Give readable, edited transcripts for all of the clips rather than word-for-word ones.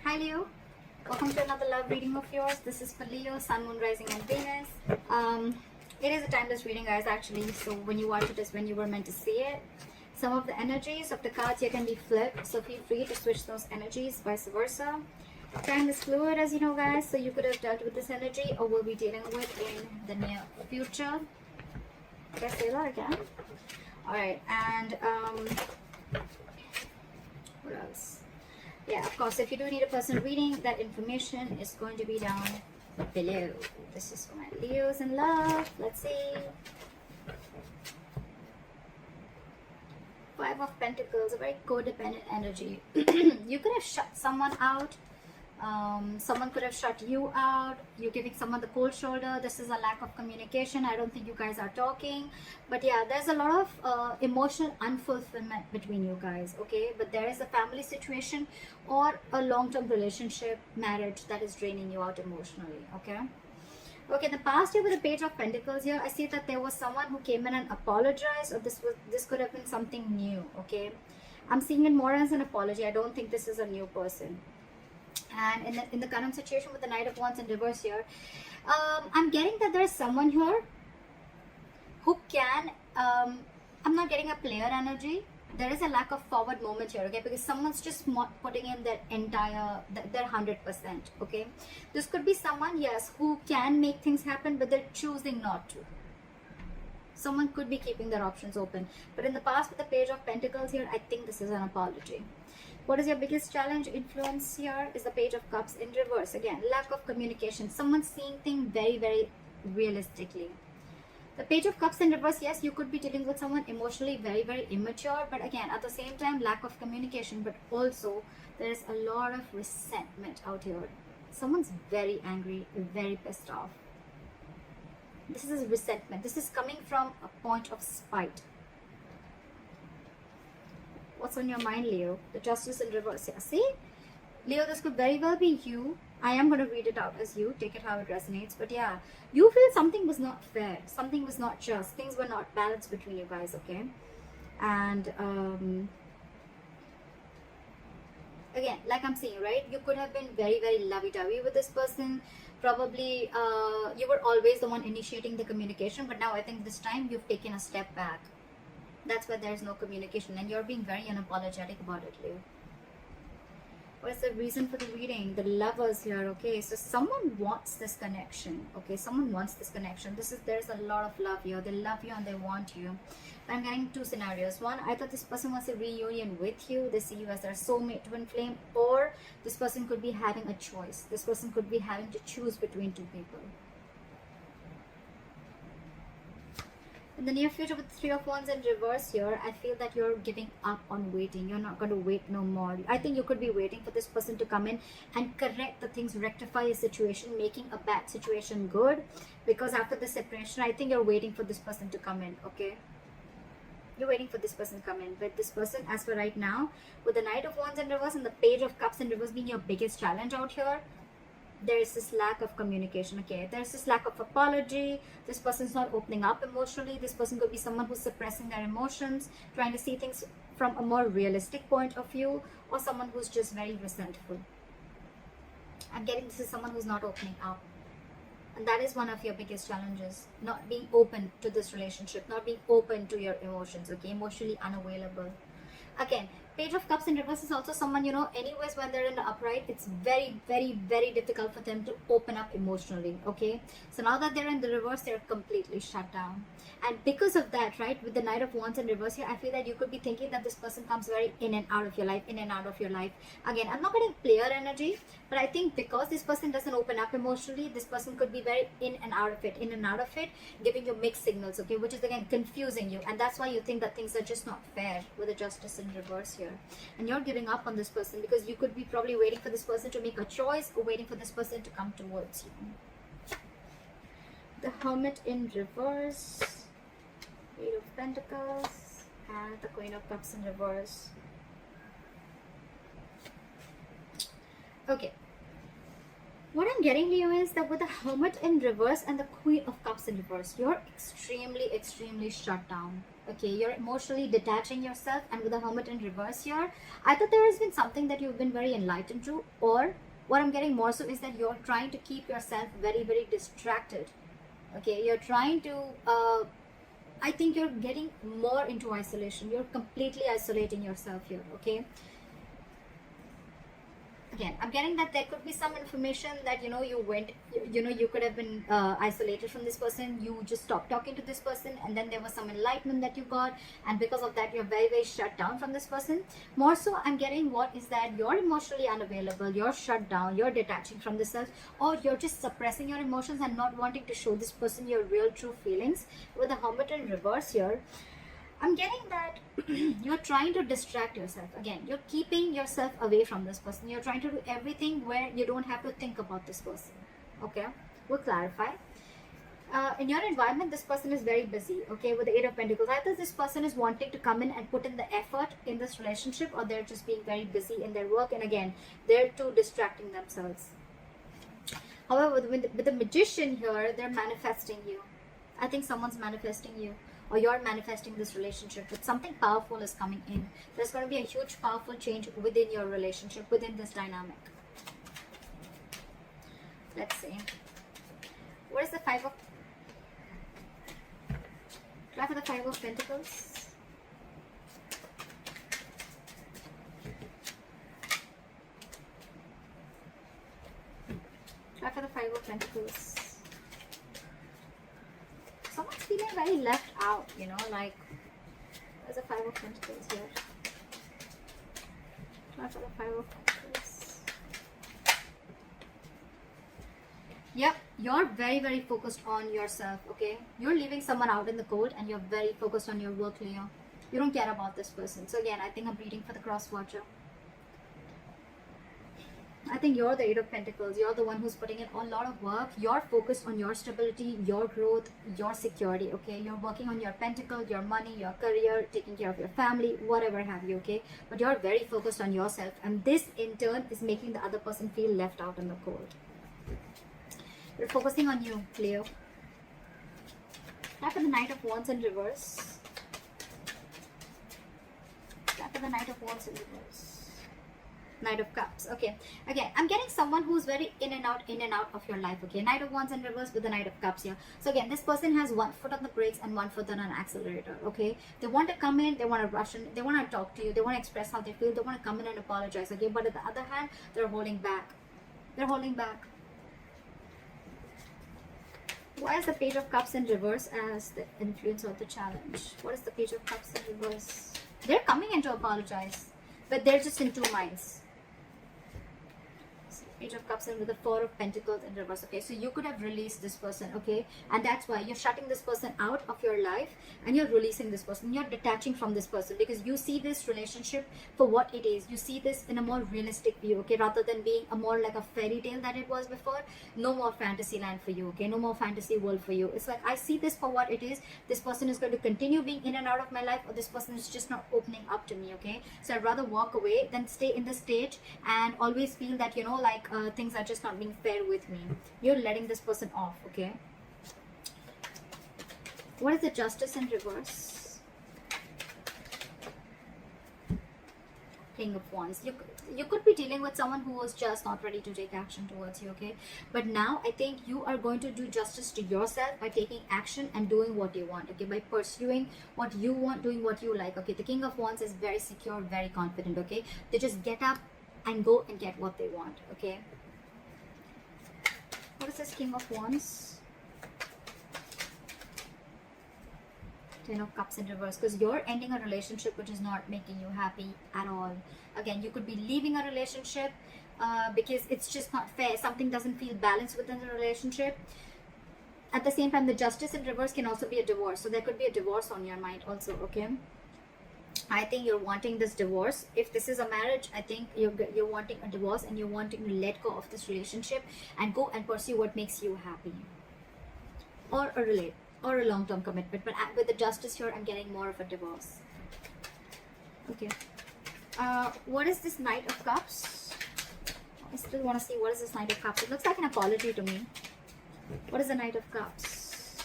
Hi Leo, welcome to another love reading of yours. This is for Leo, Sun, Moon, Rising and Venus. It is a timeless reading, guys, actually, so when you watch it is when you were meant to see it. Some of the energies of the cards here can be flipped, so feel free to switch those energies, vice versa. Time is fluid, as you know, guys, so you could have dealt with this energy or will be dealing with in the near future. Did I say that again? Alright, and what else? Yeah, of course, if you do need a personal reading, that information is going to be down below. This is for my Leos in love. Let's see. Five of Pentacles, a very codependent energy. You could have shut someone out. Someone could have shut you out. You're giving someone the cold shoulder. This is a lack of communication. I don't think you guys are talking. But yeah, there's a lot of emotional unfulfillment between you guys, okay? But there is a family situation or a long-term relationship, marriage that is draining you out emotionally, okay? Okay, in the past year with the Page of Pentacles here, I see that there was someone who came in and apologized, or this could have been something new, okay? I'm seeing it more as an apology. I don't think this is a new person. And in the current situation with the Knight of Wands in reverse here, I'm getting that there's someone here who can, I'm not getting a player energy. There is a lack of forward moment here, okay, because someone's just putting in their entire, their 100%, okay. This could be someone, yes, who can make things happen, but they're choosing not to. Someone could be keeping their options open. But in the past with the Page of Pentacles here, I think this is an apology. What is your biggest challenge? Influence here is the Page of Cups in reverse. Again, lack of communication. Someone seeing things very, very realistically. The Page of Cups in reverse, yes, you could be dealing with someone emotionally very, very immature. But again, at the same time, lack of communication. But also, there is a lot of resentment out here. Someone's very angry, very pissed off. This is resentment. This is coming from a point of spite. What's on your mind, Leo? The Justice in reverse here. See? Leo, this could very well be you. I am going to read it out as you. Take it how it resonates. But yeah, you feel something was not fair. Something was not just. Things were not balanced between you guys, okay? And again, like I'm saying, right? You could have been very, very lovey-dovey with this person. Probably you were always the one initiating the communication. But now I think this time you've taken a step back. That's why there's no communication, and you're being very unapologetic about it, Leo. What is the reason for the reading? The Lovers here, okay? So someone wants this connection, okay? Someone wants this connection. There's a lot of love here. They love you and they want you. I'm getting two scenarios. One, I thought this person wants a reunion with you. They see you as their soulmate, twin flame, or this person could be having a choice. This person could be having to choose between two people. In the near future with Three of Wands in reverse here, I feel that you're giving up on waiting. You're not going to wait no more. I think you could be waiting for this person to come in and correct the things, rectify a situation, making a bad situation good. Because after the separation, I think you're waiting for this person to come in, okay? You're waiting for this person to come in. But this person, as for right now, with the Knight of Wands in reverse and the Page of Cups in reverse being your biggest challenge out here, there is this lack of communication, okay? There's this lack of apology. This person's not opening up emotionally. This person could be someone who's suppressing their emotions, trying to see things from a more realistic point of view, or someone who's just very resentful. I'm getting this is someone who's not opening up. And that is one of your biggest challenges. Not being open to this relationship, not being open to your emotions, okay? Emotionally unavailable. Again, Page of Cups in reverse is also someone, you know, anyways, when they're in the upright, it's very, very, very difficult for them to open up emotionally, okay? So now that they're in the reverse, they're completely shut down. And because of that, right, with the Knight of Wands in reverse here, I feel that you could be thinking that this person comes very in and out of your life, in and out of your life. Again, I'm not getting player energy, but I think because this person doesn't open up emotionally, this person could be very in and out of it, giving you mixed signals, okay, which is again confusing you. And that's why you think that things are just not fair with the Justice in reverse here. And you're giving up on this person because you could be probably waiting for this person to make a choice or waiting for this person to come towards you. The Hermit in reverse, Eight of Pentacles, and the Queen of Cups in reverse. Okay. What I'm getting, Leo, is that with the Hermit in reverse and the Queen of Cups in reverse, you're extremely, extremely shut down. Okay, you're emotionally detaching yourself, and with the Hermit in reverse here, I thought there has been something that you've been very enlightened to, or what I'm getting more so is that you're trying to keep yourself very, very distracted. Okay, you're trying to I think you're getting more into isolation. You're completely isolating yourself here. Okay, again, I'm getting that there could be some information that you went, you could have been isolated from this person. You just stopped talking to this person, and then there was some enlightenment that you got, and because of that you're very, very shut down from this person. More so, I'm getting what is that you're emotionally unavailable, you're shut down, you're detaching from the self, or you're just suppressing your emotions and not wanting to show this person your real true feelings. With the Hermit in reverse here, I'm getting that you're trying to distract yourself. Again, you're keeping yourself away from this person. You're trying to do everything where you don't have to think about this person. Okay, we'll clarify. In your environment, this person is very busy. Okay, with the Eight of Pentacles, either this person is wanting to come in and put in the effort in this relationship, or they're just being very busy in their work, and again, they're too distracting themselves. However, with the Magician here, they're manifesting you. I think someone's manifesting you, or you're manifesting this relationship, but something powerful is coming in. There's going to be a huge powerful change within your relationship, within this dynamic. Let's see. What is the Five of... Try for the Five of Pentacles. Try for the Five of Pentacles. Someone's feeling very left out, like there's a Five of Pentacles here. Try for the Five of Pentacles. Yep, you're very, very focused on yourself, okay? You're leaving someone out in the cold, and you're very focused on your work, Leo. You don't care about this person. So again, I think I'm reading for the cross watcher. I think you're the Eight of Pentacles. You're the one who's putting in a lot of work. You're focused on your stability, your growth, your security, okay? You're working on your pentacle, your money, your career, taking care of your family, whatever have you, okay? But you're very focused on yourself, and this in turn is making the other person feel left out in the cold. You're focusing on you, Leo. Tap for the Knight of Wands in reverse. Tap for the Knight of Wands in reverse. Knight of Cups. Okay, again, I'm getting someone who's very in and out of your life. Okay, Knight of Wands in reverse with the Knight of Cups here. So again, this person has one foot on the brakes and one foot on an accelerator. Okay, they want to come in, they want to rush in, they want to talk to you, they want to express how they feel, they want to come in and apologize. Okay, but on the other hand, they're holding back. They're holding back. Why is the Page of Cups in reverse as the influence of the challenge? What is the Page of Cups in reverse? They're coming in to apologize, but they're just in two minds. Page of Cups and with the Four of Pentacles in reverse. Okay, so you could have released this person, okay, and that's why you're shutting this person out of your life, and you're releasing this person. You're detaching from this person because you see this relationship for what it is. You see this in a more realistic view, okay, rather than being a more like a fairy tale that it was before. No more fantasy land for you, okay, no more fantasy world for you. It's like, I see this for what it is. This person is going to continue being in and out of my life, or this person is just not opening up to me, okay? So I'd rather walk away than stay in the stage and always feel that, like things are just not being fair with me. You're letting this person off, okay? What is the Justice in reverse? King of Wands. You could be dealing with someone who was just not ready to take action towards you, okay? But now I think you are going to do justice to yourself by taking action and doing what you want, okay? By pursuing what you want, doing what you like, okay? The King of Wands is very secure, very confident, okay? They just get up and go and get what they want, okay? What is this King of Wands? Ten of Cups in reverse, because you're ending a relationship which is not making you happy at all. Again, you could be leaving a relationship because it's just not fair. Something doesn't feel balanced within the relationship. At the same time, the Justice in reverse can also be a divorce. So there could be a divorce on your mind also, okay? I think you're wanting this divorce. If this is a marriage, I think you're wanting a divorce, and you're wanting to let go of this relationship and go and pursue what makes you happy, or a long-term commitment. But with the Justice here, I'm getting more of a divorce. Okay. What is this Knight of Cups? I still want to see what is this Knight of Cups. It looks like an apology to me. What is the Knight of Cups?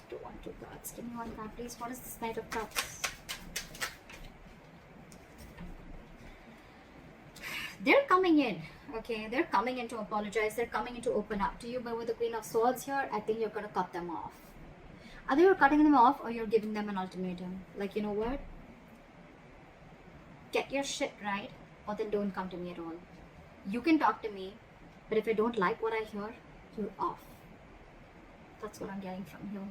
2, 1, Two cards. Give me one card, please. What is this Knight of Cups? They're coming in, okay? They're coming in to apologize. They're coming in to open up to you. But with the Queen of Swords here, I think you're going to cut them off. Either you're cutting them off or you're giving them an ultimatum. Like, you know what? Get your shit right, or then don't come to me at all. You can talk to me, but if I don't like what I hear, you're off. That's what I'm getting from you.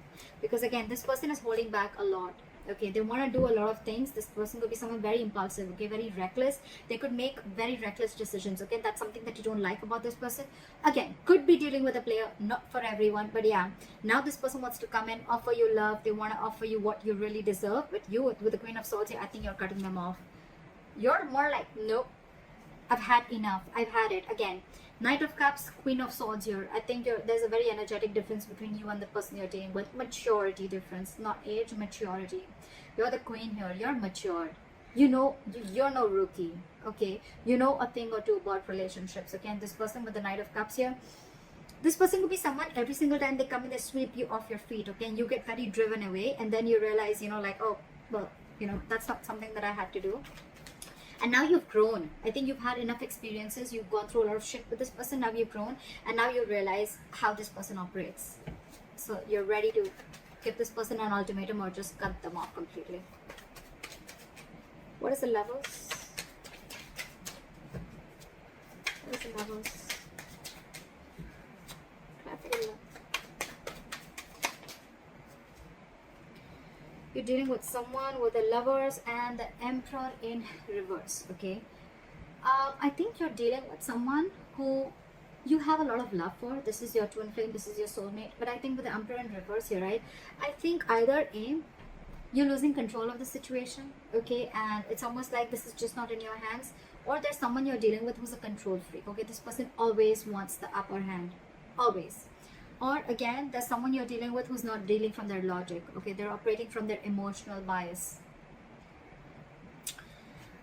Because again, this person is holding back a lot. Okay, they want to do a lot of things. This person could be someone very impulsive, okay, very reckless. They could make very reckless decisions, okay? That's something that you don't like about this person. Again, could be dealing with a player, not for everyone, but yeah. Now this person wants to come in, offer you love. They want to offer you what you really deserve. But you, with the Queen of Swords here, I think you're cutting them off. You're more like, nope, I've had enough. I've had it. Again, Knight of Cups, Queen of Swords here. I think there's a very energetic difference between you and the person you're dealing with. Maturity difference, not age, maturity. You're the queen here. You're matured. You know, you're no rookie. Okay, you know a thing or two about relationships. Okay, and this person with the Knight of Cups here, this person could be someone every single time they come in, they sweep you off your feet. Okay, and you get very driven away, and then you realize, you know, like, oh, well, you know, that's not something that I had to do. And now you've grown. I think you've had enough experiences. You've gone through a lot of shit with this person. Now you've grown. And now you realize how this person operates. So you're ready to give this person an ultimatum or just cut them off completely. What is the levels? What is the levels? You're dealing with someone with the Lovers and the Emperor in reverse, okay? I think you're dealing with someone who you have a lot of love for. This is your twin flame, this is your soulmate. But I think with the Emperor in reverse here, right? I think either A, you're losing control of the situation, okay? And it's almost like this is just not in your hands. Or there's someone you're dealing with who's a control freak, okay? This person always wants the upper hand, always. Or again, there's someone you're dealing with who's not dealing from their logic. Okay, they're operating from their emotional bias.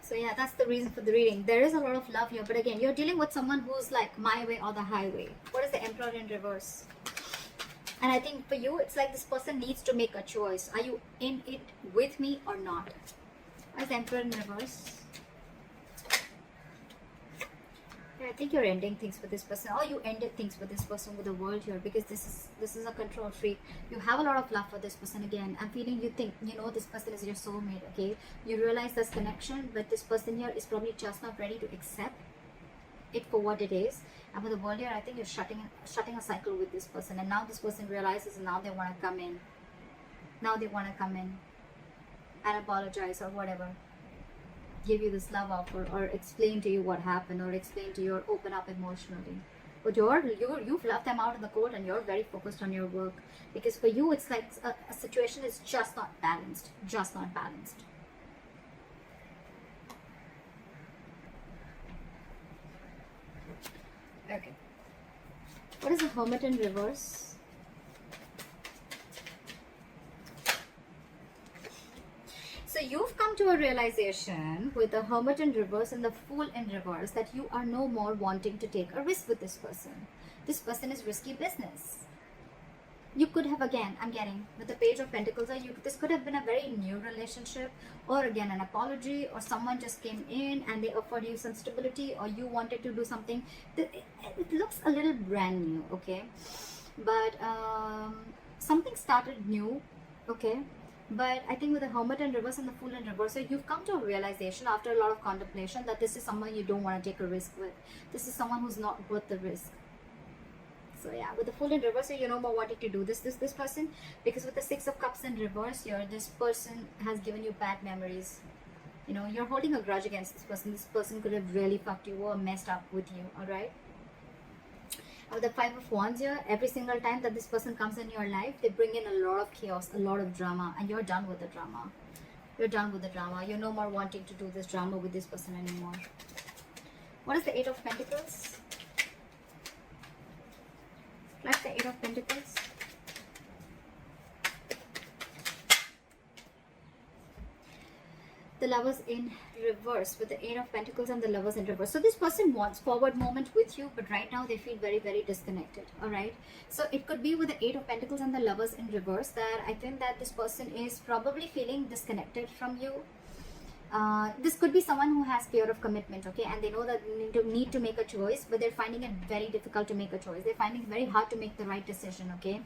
So yeah, that's the reason for the reading. There is a lot of love here, but again, you're dealing with someone who's like my way or the highway. What is the Emperor in reverse? And I think for you, it's like this person needs to make a choice. Are you in it with me or not? What is the Emperor in reverse? I think you're ending things with this person, or you ended things with this person with the World here, because this is a control freak. You have a lot of love for this person. Again, I'm feeling you think, you know, this person is your soulmate, okay? You realize this connection, but this person here is probably just not ready to accept it for what it is. And with the World here, I think you're shutting a cycle with this person, and now this person realizes, and now they want to come in. Now they want to come in and apologize or whatever. Give you this love offer, or explain to you what happened, or explain to you, or open up emotionally. But you've left them out in the cold, and you're very focused on your work, because for you it's like a situation is just not balanced. Just not balanced. Okay. What is the Hermit in reverse? So you've come to a realization with the Hermit in reverse and the Fool in reverse that you are no more wanting to take a risk with this person. This person is risky business. You could have, again, I'm getting with the Page of Pentacles, this could have been a very new relationship, or again an apology, or someone just came in and they offered you some stability, or you wanted to do something. It looks a little brand new, okay? But something started new, okay? But I think with the Hermit in reverse and the Fool in reverse, so you've come to a realization after a lot of contemplation that this is someone you don't want to take a risk with. This is someone who's not worth the risk. So yeah, with the Fool in reverse, so you're no more wanting to do this person, because with the Six of Cups in reverse here, this person has given you bad memories. You know, you're holding a grudge against this person. This person could have really fucked you or messed up with you, alright? With the Five of Wands here, every single time that this person comes in your life, they bring in a lot of chaos, a lot of drama, and you're done with the drama. You're done with the drama. You're no more wanting to do this drama with this person anymore. What is the Eight of Pentacles? Like the Eight of Pentacles. The Lovers in reverse with the Eight of Pentacles and the Lovers in reverse. So this person wants forward moment with you, but right now they feel very, very disconnected. All right. So it could be with the Eight of Pentacles and the Lovers in reverse that I think that this person is probably feeling disconnected from you. This could be someone who has fear of commitment, okay, and they know that they need to make a choice, but they're finding it very difficult to make a choice. They're finding it very hard to make the right decision, okay.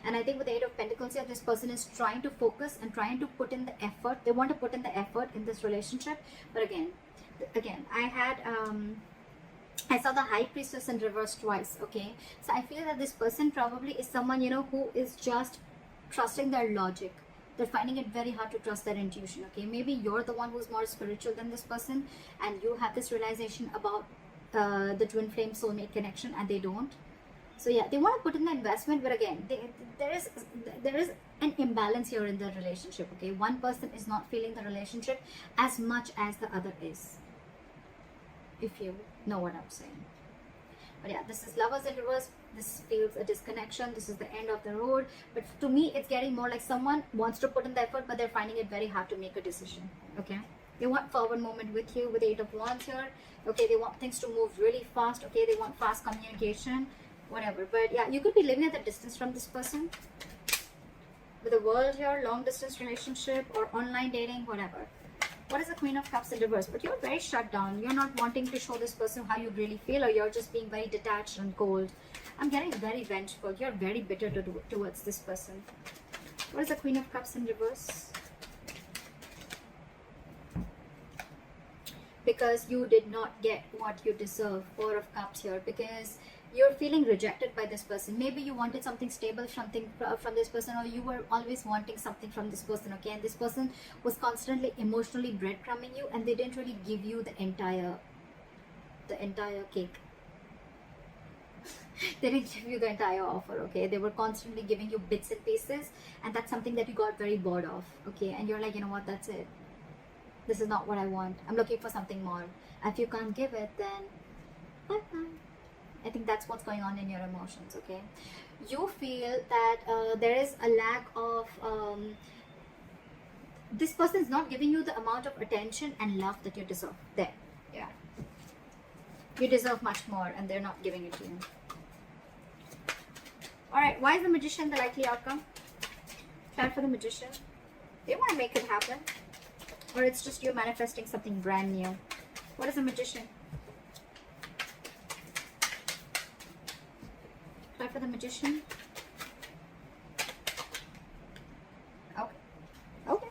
And I think with the Eight of Pentacles here, this person is trying to focus and trying to put in the effort. They want to put in the effort in this relationship, but again, I saw the High Priestess in reverse twice, okay. So I feel that this person probably is someone, you know, who is just trusting their logic. They're finding it very hard to trust their intuition, okay. Maybe you're the one who's more spiritual than this person, and you have this realization about the twin flame soulmate connection, and they don't. So yeah, they want to put in the investment, but again, there is an imbalance here in the relationship, okay. One person is not feeling the relationship as much as the other is, if you know what I'm saying. But yeah, this is Lovers in reverse. This feels a disconnection. This is the end of the road. But to me, it's getting more like someone wants to put in the effort, but they're finding it very hard to make a decision. Okay. They want forward moment with you with the Eight of Wands here. Okay. They want things to move really fast. Okay. They want fast communication, whatever. But yeah, you could be living at a distance from this person. With the World here, long distance relationship or online dating, whatever. What is the Queen of Cups in reverse? But you're very shut down. You're not wanting to show this person how you really feel, or you're just being very detached and cold. I'm getting very vengeful. You're very bitter towards this person. What is the Queen of Cups in reverse? Because you did not get what you deserve. Four of Cups here. Because you're feeling rejected by this person. Maybe you wanted something stable, something from this person, or you were always wanting something from this person, okay. And this person was constantly emotionally breadcrumbing you, and they didn't really give you the entire cake. They didn't give you the entire offer, okay. They were constantly giving you bits and pieces, and that's something that you got very bored of, okay. And you're like, you know what, that's it. This is not what I want. I'm looking for something more. If you can't give it, then bye-bye. I think that's what's going on in your emotions, okay. You feel that there is a lack of this person is not giving you the amount of attention and love that you deserve. There, yeah, you deserve much more, and they're not giving it to you. All right, why is the Magician the likely outcome? Time for the Magician. They want to make it happen, or it's just you manifesting something brand new. What is the Magician? For the Magician. Okay.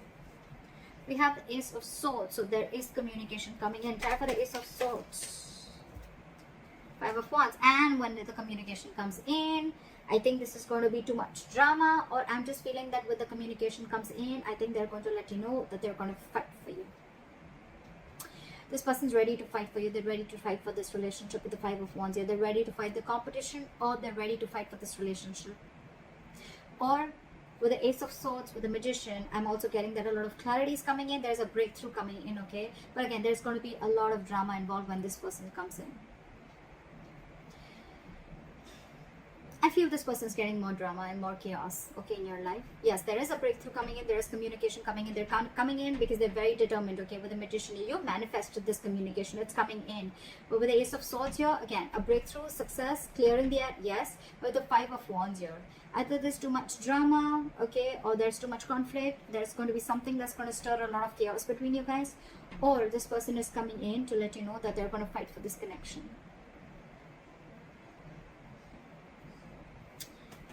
We have the Ace of Swords, so there is communication coming in. Try for the Ace of Swords. Five of Wands, and when the communication comes in, I think this is going to be too much drama, or I'm just feeling that with the communication comes in, I think they're going to let you know that they're going to fight for you. This person's ready to fight for you. They're ready to fight for this relationship with the Five of Wands here. They're ready to fight the competition, or they're ready to fight for this relationship. Or with the Ace of Swords, with the Magician, I'm also getting that a lot of clarity is coming in. There's a breakthrough coming in, okay? But again, there's going to be a lot of drama involved when this person comes in. I feel this person's getting more drama and more chaos, okay, in your life. Yes, there is a breakthrough coming in. There is communication coming in. They're coming in because they're very determined, okay. With the Magician, you manifested this communication. It's coming in. But with the Ace of Swords here, again, a breakthrough, success, clearing the air, yes. With the Five of Wands here, either there's too much drama, okay, or there's too much conflict. There's going to be something that's going to stir a lot of chaos between you guys. Or this person is coming in to let you know that they're going to fight for this connection.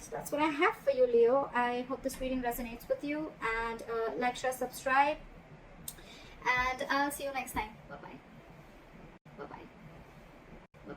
That's what I have for you, Leo. I hope this reading resonates with you, and like, share, subscribe, and I'll see you next time. Bye bye.